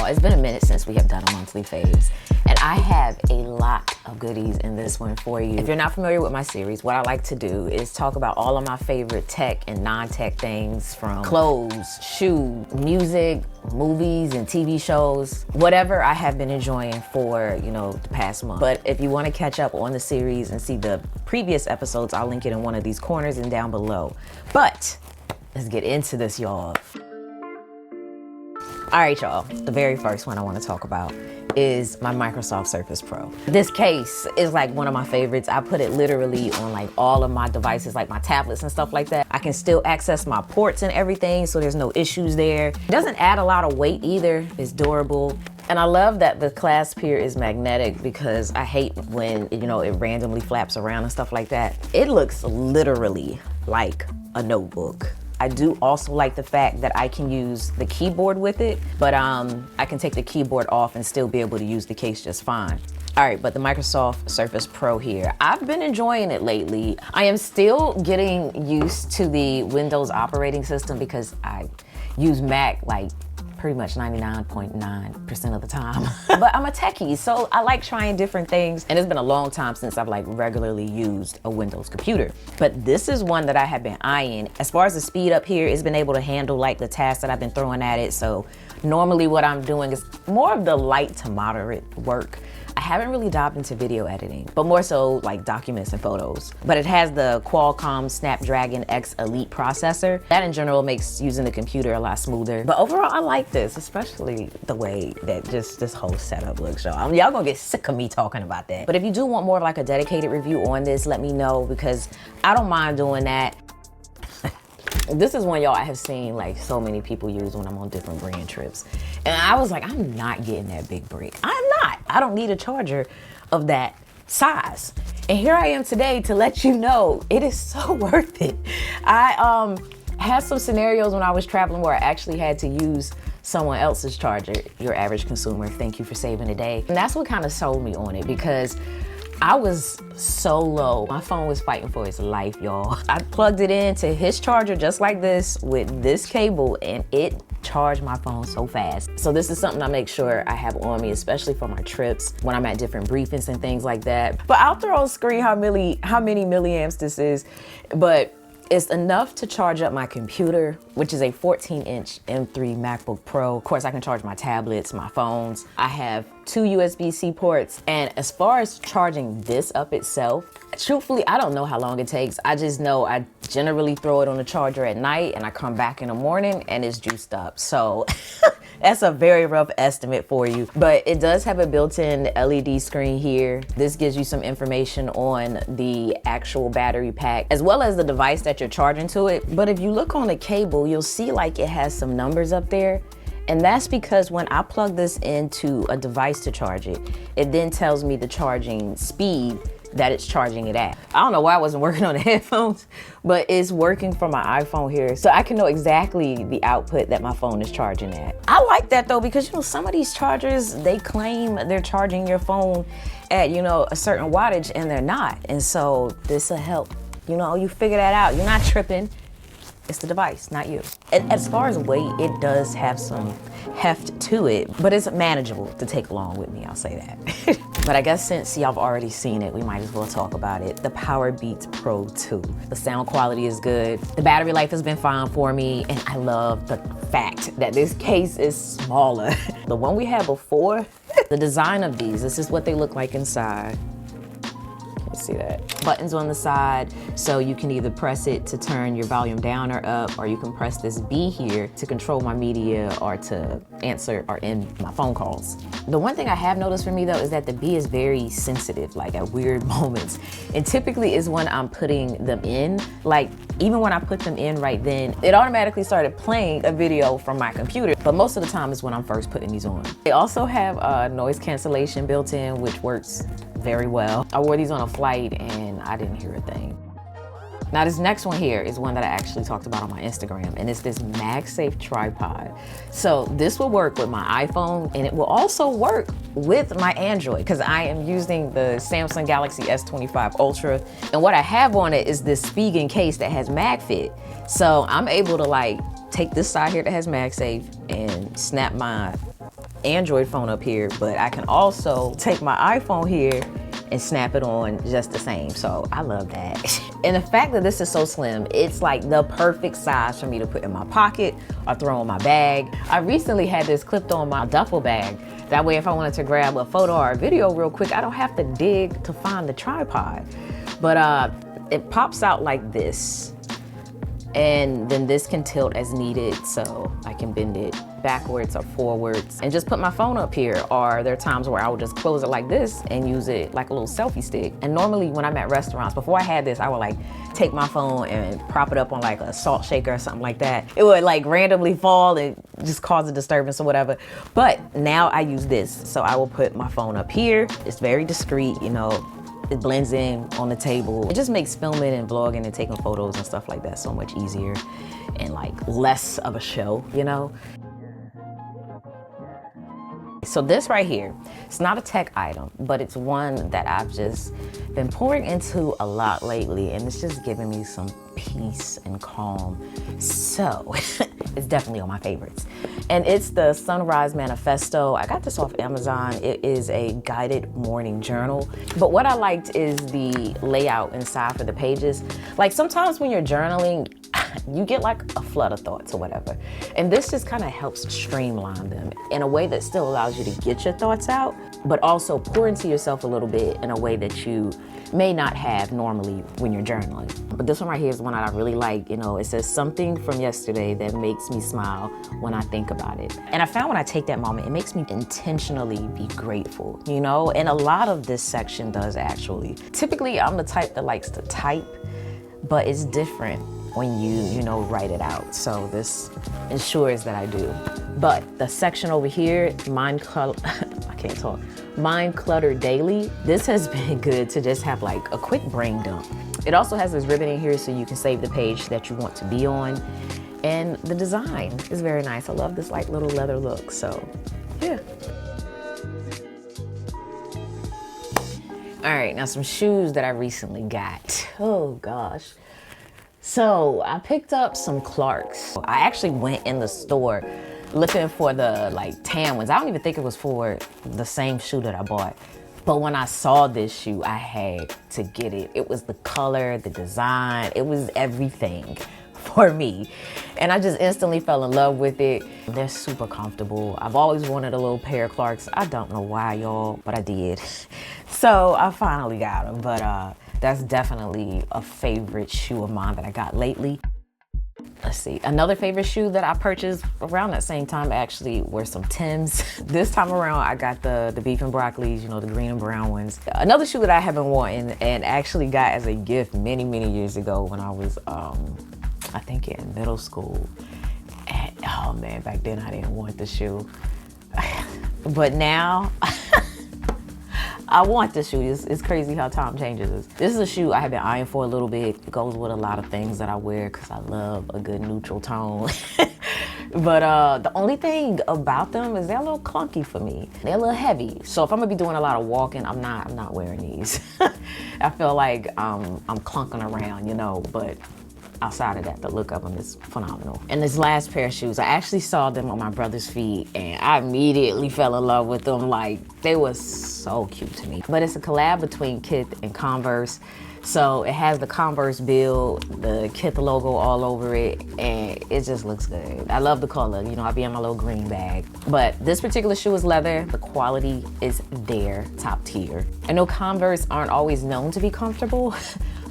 Y'all, it's been a minute since we have done a monthly faves, and I have a lot of goodies in this one for you. If you're not familiar with my series, what I like to do is talk about all of my favorite tech and non-tech things, from clothes, shoes, music, movies and TV shows, whatever I have been enjoying for, the past month. But if you want to catch up on the series and see the previous episodes, I'll link it in one of these corners and down below. But let's get into this, y'all. All right, y'all, the very first one I want to talk about is my Microsoft Surface Pro. This case is like one of my favorites. I put it literally on like all of my devices, like my tablets and stuff like that. I can still access my ports and everything, so there's no issues there. It doesn't add a lot of weight either. It's durable. And I love that the clasp here is magnetic, because I hate when, it randomly flaps around and stuff like that. It looks literally like a notebook. I do also like the fact that I can use the keyboard with it, but I can take the keyboard off and still be able to use the case just fine. All right, but the Microsoft Surface Pro here, I've been enjoying it lately. I am still getting used to the Windows operating system because I use Mac like pretty much 99.9% of the time. But I'm a techie, so I like trying different things. And it's been a long time since I've like regularly used a Windows computer. But this is one that I have been eyeing. As far as the speed up here, it's been able to handle like the tasks that I've been throwing at it. So normally what I'm doing is more of the light to moderate work. I haven't really dived into video editing, but more so like documents and photos. But it has the Qualcomm Snapdragon X Elite processor. That in general makes using the computer a lot smoother. But overall, I like this, especially the way that just this whole setup looks, y'all. Y'all gonna get sick of me talking about that. But if you do want more of like a dedicated review on this, let me know, because I don't mind doing that. This is one, y'all, I have seen like so many people use when I'm on different brand trips. And I was like, I'm not getting that big brick. I'm not. I don't need a charger of that size. And here I am today to let you know it is so worth it. I had some scenarios when I was traveling where I actually had to use someone else's charger. Your average consumer, thank you for saving a day. And that's what kind of sold me on it, because I was so low. My phone was fighting for its life, y'all. I plugged it into his charger just like this with this cable, and it charged my phone so fast. So this is something I make sure I have on me, especially for my trips, when I'm at different briefings and things like that. But I'll throw on screen how many milliamps this is, but it's enough to charge up my computer, which is a 14-inch M3 MacBook Pro. Of course, I can charge my tablets, my phones. I have 2 USB-C ports. And as far as charging this up itself, truthfully, I don't know how long it takes. I just know I generally throw it on the charger at night and I come back in the morning and it's juiced up. So that's a very rough estimate for you. But it does have a built-in LED screen here. This gives you some information on the actual battery pack, as well as the device that you're charging to it. But if you look on the cable, you'll see like it has some numbers up there. And that's because when I plug this into a device to charge it, it then tells me the charging speed that it's charging it at. I don't know why I wasn't working on the headphones, but it's working for my iPhone here. So I can know exactly the output that my phone is charging at. I like that though, because some of these chargers, they claim they're charging your phone at, a certain wattage, and they're not. And so this will help, you figure that out. You're not tripping. It's the device, not you. And as far as weight, it does have some heft to it, but it's manageable to take along with me, I'll say that. But I guess since y'all have already seen it, we might as well talk about it. The Powerbeats Pro 2. The sound quality is good. The battery life has been fine for me, and I love the fact that this case is smaller. The one we had before, the design of these, this is what they look like inside. See that? Buttons on the side, so you can either press it to turn your volume down or up, or you can press this B here to control my media or to answer or end my phone calls. The one thing I have noticed for me though is that the B is very sensitive, like at weird moments. And typically is when I'm putting them in, like even when I put them in right then, it automatically started playing a video from my computer. But most of the time is when I'm first putting these on. They also have noise cancellation built in, which works very well. I wore these on a flight and I didn't hear a thing. Now this next one here is one that I actually talked about on my Instagram, and it's this MagSafe tripod. So this will work with my iPhone, and it will also work with my Android, because I am using the Samsung Galaxy S25 Ultra. And what I have on it is this Spigen case that has MagFit. So I'm able to like take this side here that has MagSafe and snap my Android phone up here, but I can also take my iPhone here and snap it on just the same. So I love that. And the fact that this is so slim, it's like the perfect size for me to put in my pocket or throw in my bag. I recently had this clipped on my duffel bag. That way if I wanted to grab a photo or a video real quick, I don't have to dig to find the tripod. But it pops out like this. And then this can tilt as needed, so I can bend it backwards or forwards and just put my phone up here. Or there are times where I would just close it like this and use it like a little selfie stick. And normally when I'm at restaurants, before I had this, I would like take my phone and prop it up on like a salt shaker or something like that. It would like randomly fall and just cause a disturbance or whatever. But now I use this. So I will put my phone up here. It's very discreet, you know. It blends in on the table. It just makes filming and vlogging and taking photos and stuff like that so much easier and like less of a show, you know? So this right here, it's not a tech item, but it's one that I've just been pouring into a lot lately, and it's just giving me some peace and calm. So it's definitely on my favorites. And it's the Sunrise Manifesto. I got this off Amazon. It is a guided morning journal. But what I liked is the layout inside for the pages. Like sometimes when you're journaling, you get like a flood of thoughts or whatever. And this just kind of helps streamline them in a way that still allows you to get your thoughts out, but also pour into yourself a little bit in a way that you may not have normally when you're journaling. But this one right here is one that I really like. You know, it says something from yesterday that makes me smile when I think about it. And I found when I take that moment, it makes me intentionally be grateful, you know? And a lot of this section does actually. Typically, I'm the type that likes to type, but it's different when you know, write it out. So this ensures that I do. But the section over here, Mind Clutter Daily, this has been good to just have like a quick brain dump. It also has this ribbon in here so you can save the page that you want to be on. And the design is very nice. I love this like little leather look, so yeah. All right, now some shoes that I recently got. Oh gosh. So I picked up some Clarks. I actually went in the store looking for the like tan ones. I don't even think it was for the same shoe that I bought. But when I saw this shoe, I had to get it. It was the color, the design, it was everything for me. And I just instantly fell in love with it. They're super comfortable. I've always wanted a little pair of Clarks. I don't know why, y'all, but I did. So I finally got them. But that's definitely a favorite shoe of mine that I got lately. Let's see, another favorite shoe that I purchased around that same time actually were some Tims. This time around, I got the beef and broccolis, you know, the green and brown ones. Another shoe that I have been wanting and actually got as a gift many, many years ago when I was, I think in middle school. And, oh man, back then I didn't want the shoe. But now, I want this shoe. It's crazy how time changes. This is a shoe I have been eyeing for a little bit. It goes with a lot of things that I wear because I love a good neutral tone. But the only thing about them is they're a little clunky for me. They're a little heavy. So if I'm gonna be doing a lot of walking, I'm not wearing these. I feel like I'm clunking around, you know, but outside of that, the look of them is phenomenal. And this last pair of shoes, I actually saw them on my brother's feet and I immediately fell in love with them. Like, they were so cute to me. But it's a collab between Kith and Converse. So it has the Converse build, the Kith logo all over it, and it just looks good. I love the color, you know, I'll be in my little green bag. But this particular shoe is leather. The quality is there, top tier. I know Converse aren't always known to be comfortable,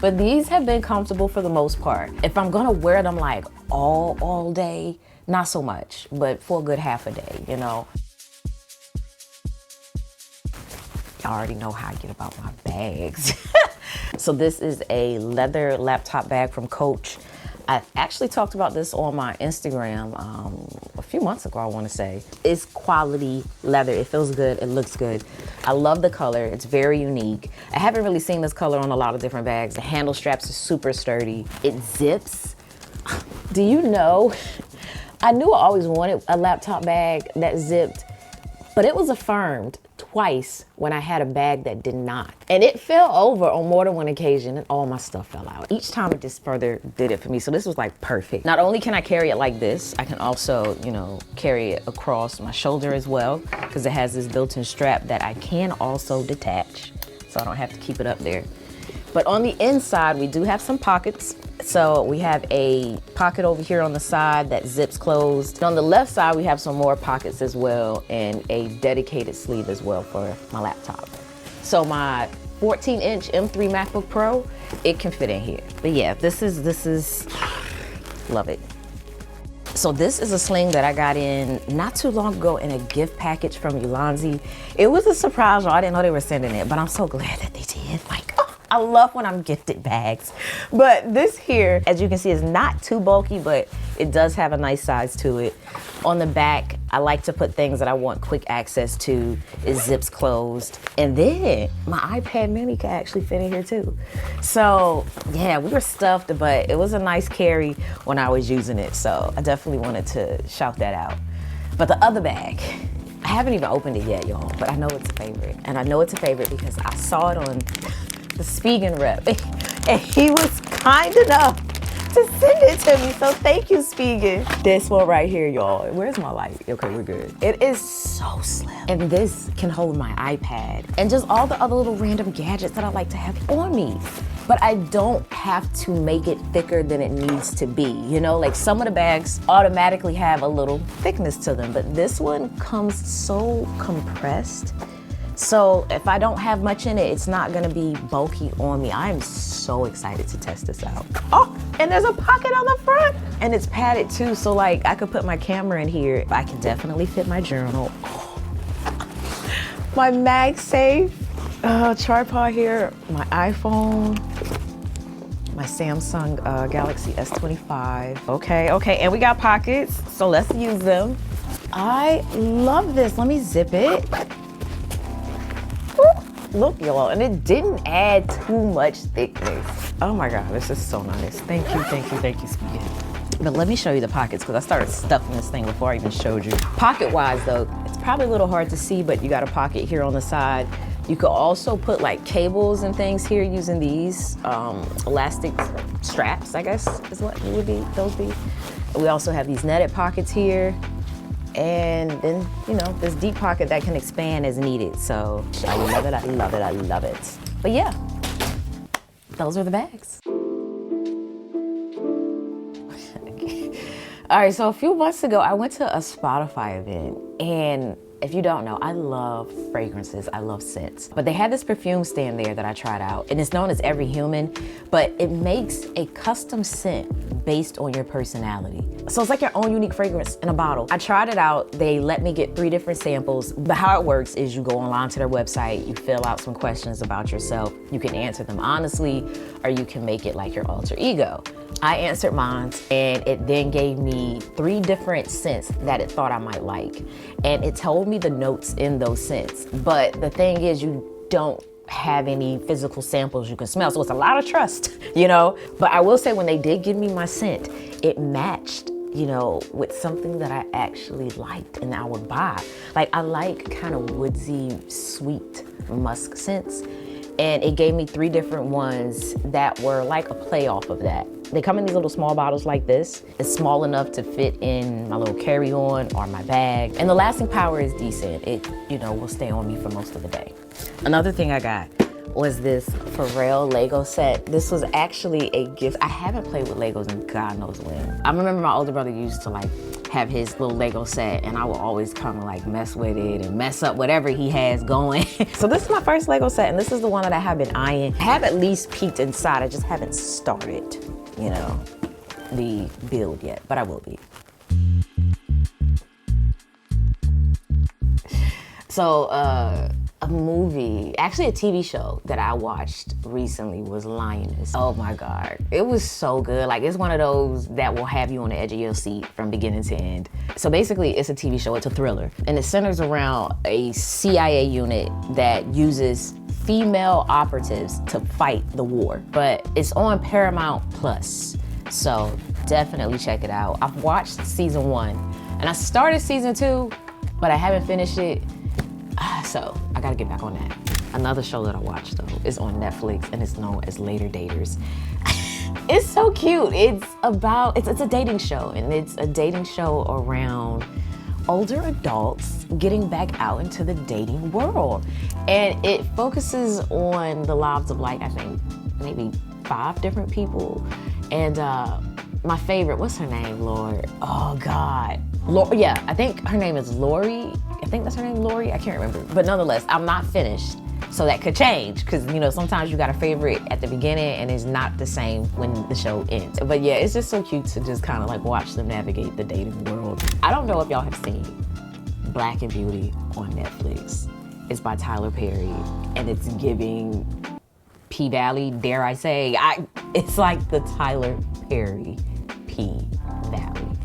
but these have been comfortable for the most part. If I'm gonna wear them like all day, not so much, but for a good half a day, you know. I already know how I get about my bags. So this is a leather laptop bag from Coach. I actually talked about this on my Instagram a few months ago, I want to say. It's quality leather. It feels good. It looks good. I love the color. It's very unique. I haven't really seen this color on a lot of different bags. The handle straps are super sturdy. It zips. Do you know, I knew I always wanted a laptop bag that zipped, But it was affirmed twice when I had a bag that did not. And it fell over on more than one occasion and all my stuff fell out. Each time it just further did it for me. So this was like perfect. Not only can I carry it like this, I can also, you know, carry it across my shoulder as well, because it has this built-in strap that I can also detach, so I don't have to keep it up there. But on the inside, we do have some pockets. So we have a pocket over here on the side that zips closed. And on the left side, we have some more pockets as well and a dedicated sleeve as well for my laptop. So my 14-inch M3 MacBook Pro, it can fit in here. But yeah, this is, love it. So this is a sling that I got in not too long ago in a gift package from Ulanzi. It was a surprise, y'all. I didn't know they were sending it, but I'm so glad that they did. Like, oh, I love when I'm gifted bags. But this here, as you can see, is not too bulky, but it does have a nice size to it. On the back, I like to put things that I want quick access to. It zips closed. And then my iPad mini can actually fit in here too. So yeah, we were stuffed, but it was a nice carry when I was using it. So I definitely wanted to shout that out. But the other bag, I haven't even opened it yet, y'all, but I know it's a favorite. And I know it's a favorite because I saw it on the Spigen rep, and he was kind enough to send it to me, so thank you, Spigen. This one right here, y'all. Where's my light? Okay, we're good. It is so slim, and this can hold my iPad and just all the other little random gadgets that I like to have on me. But I don't have to make it thicker than it needs to be. You know, like some of the bags automatically have a little thickness to them, but this one comes so compressed. So if I don't have much in it, it's not gonna be bulky on me. I am so excited to test this out. Oh, and there's a pocket on the front. And it's padded too, so like I could put my camera in here. I can definitely fit my journal. Oh. My MagSafe tripod here, my iPhone, my Samsung Galaxy S25. Okay, and we got pockets, so let's use them. I love this. Let me zip it. Look, y'all, and it didn't add too much thickness. Oh my God, this is so nice. Thank you, Speedy. But let me show you the pockets, because I started stuffing this thing before I even showed you. Pocket-wise though, it's probably a little hard to see, but you got a pocket here on the side. You could also put like cables and things here using these elastic straps, I guess is what those be. We also have these netted pockets here. And then, you know, this deep pocket that can expand as needed. So I love it, I love it, I love it. But yeah, those are the bags. All right, so a few months ago, I went to a Spotify event, and if you don't know, I love fragrances, I love scents. But they had this perfume stand there that I tried out, and it's known as Every Human, but it makes a custom scent based on your personality. So it's like your own unique fragrance in a bottle. I tried it out. They let me get 3 different samples, but how it works is you go online to their website, you fill out some questions about yourself. You can answer them honestly, or you can make it like your alter ego. I answered mine, and it then gave me 3 different scents that it thought I might like. And it told me the notes in those scents. But the thing is, you don't have any physical samples you can smell. So it's a lot of trust, you know? But I will say, when they did give me my scent, it matched, you know, with something that I actually liked and I would buy. Like, I like kind of woodsy, sweet musk scents. And it gave me 3 different ones that were like a play off of that. They come in these little small bottles like this. It's small enough to fit in my little carry-on or my bag. And the lasting power is decent. It, you know, will stay on me for most of the day. Another thing I got was this Pharrell Lego set. This was actually a gift. I haven't played with Legos in God knows when. I remember my older brother used to like have his little Lego set, and I would always come and like mess with it and mess up whatever he has going. So this is my first Lego set, and this is the one that I have been eyeing. I have at least peeked inside. I just haven't started, you know, the build yet, but I will be. So a movie, actually a TV show that I watched recently was Lioness. Oh my God, it was so good. Like, it's one of those that will have you on the edge of your seat from beginning to end. So basically it's a TV show, it's a thriller, and it centers around a CIA unit that uses female operatives to fight the war, but it's on Paramount Plus. So definitely check it out. I've watched season 1 and I started season 2, but I haven't finished it. So I gotta get back on that. Another show that I watch though is on Netflix and it's known as Later Daters. It's so cute. It's a dating show, and it's a dating show around older adults getting back out into the dating world. And it focuses on the lives of like, I think maybe 5 different people. And my favorite, what's her name, Lord? Oh God. Yeah, I think her name is Lori. I think that's her name, Lori. I can't remember. But nonetheless, I'm not finished. So that could change, because you know, sometimes you got a favorite at the beginning and it's not the same when the show ends. But yeah, it's just so cute to just kind of like watch them navigate the dating world. I don't know if y'all have seen Black and Beauty on Netflix. It's by Tyler Perry, and it's giving P-Valley, dare I say. It's like the Tyler Perry P-Valley.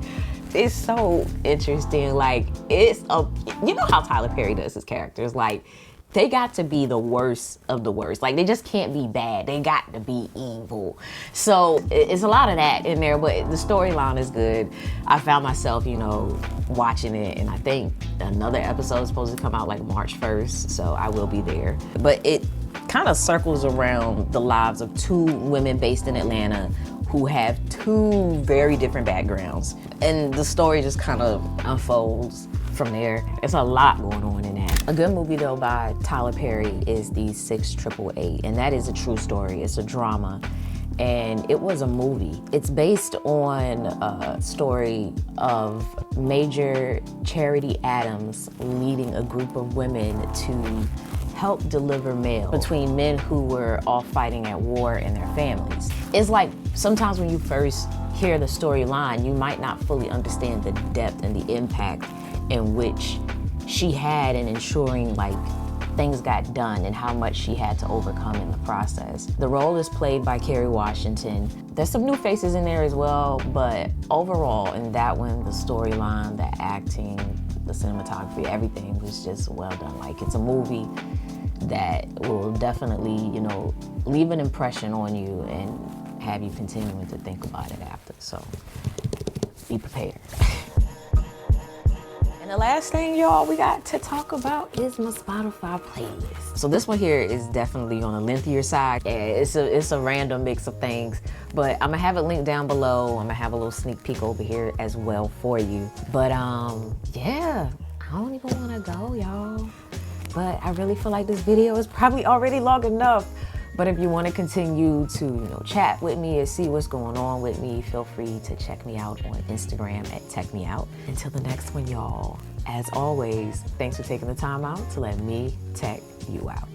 It's so interesting. Like, you know how Tyler Perry does his characters. Like, they got to be the worst of the worst. Like, they just can't be bad. They got to be evil. So it's a lot of that in there, but the storyline is good. I found myself, you know, watching it, and I think another episode is supposed to come out like March 1st, so I will be there. But it kind of circles around the lives of 2 women based in Atlanta who have 2 very different backgrounds. And the story just kind of unfolds from there. It's a lot going on in that. A good movie though by Tyler Perry is the 6888, and that is a true story. It's a drama, and it was a movie. It's based on a story of Major Charity Adams leading a group of women to help deliver mail between men who were all fighting at war and their families. It's like sometimes when you first hear the storyline, you might not fully understand the depth and the impact in which she had in ensuring like things got done and how much she had to overcome in the process. The role is played by Kerry Washington. There's some new faces in there as well, but overall in that one, the storyline, the acting, the cinematography, everything was just well done. Like, it's a movie that will definitely, you know, leave an impression on you and have you continuing to think about it after. So be prepared. And the last thing, y'all, we got to talk about is my Spotify playlist. So this one here is definitely on the lengthier side. It's a random mix of things, but I'm gonna have it linked down below. I'm gonna have a little sneak peek over here as well for you. But yeah, I don't even wanna go, y'all. But I really feel like this video is probably already long enough. But if you want to continue to, you know, chat with me and see what's going on with me, feel free to check me out on Instagram at TechMeOut. Until the next one, y'all, as always, thanks for taking the time out to let me tech you out.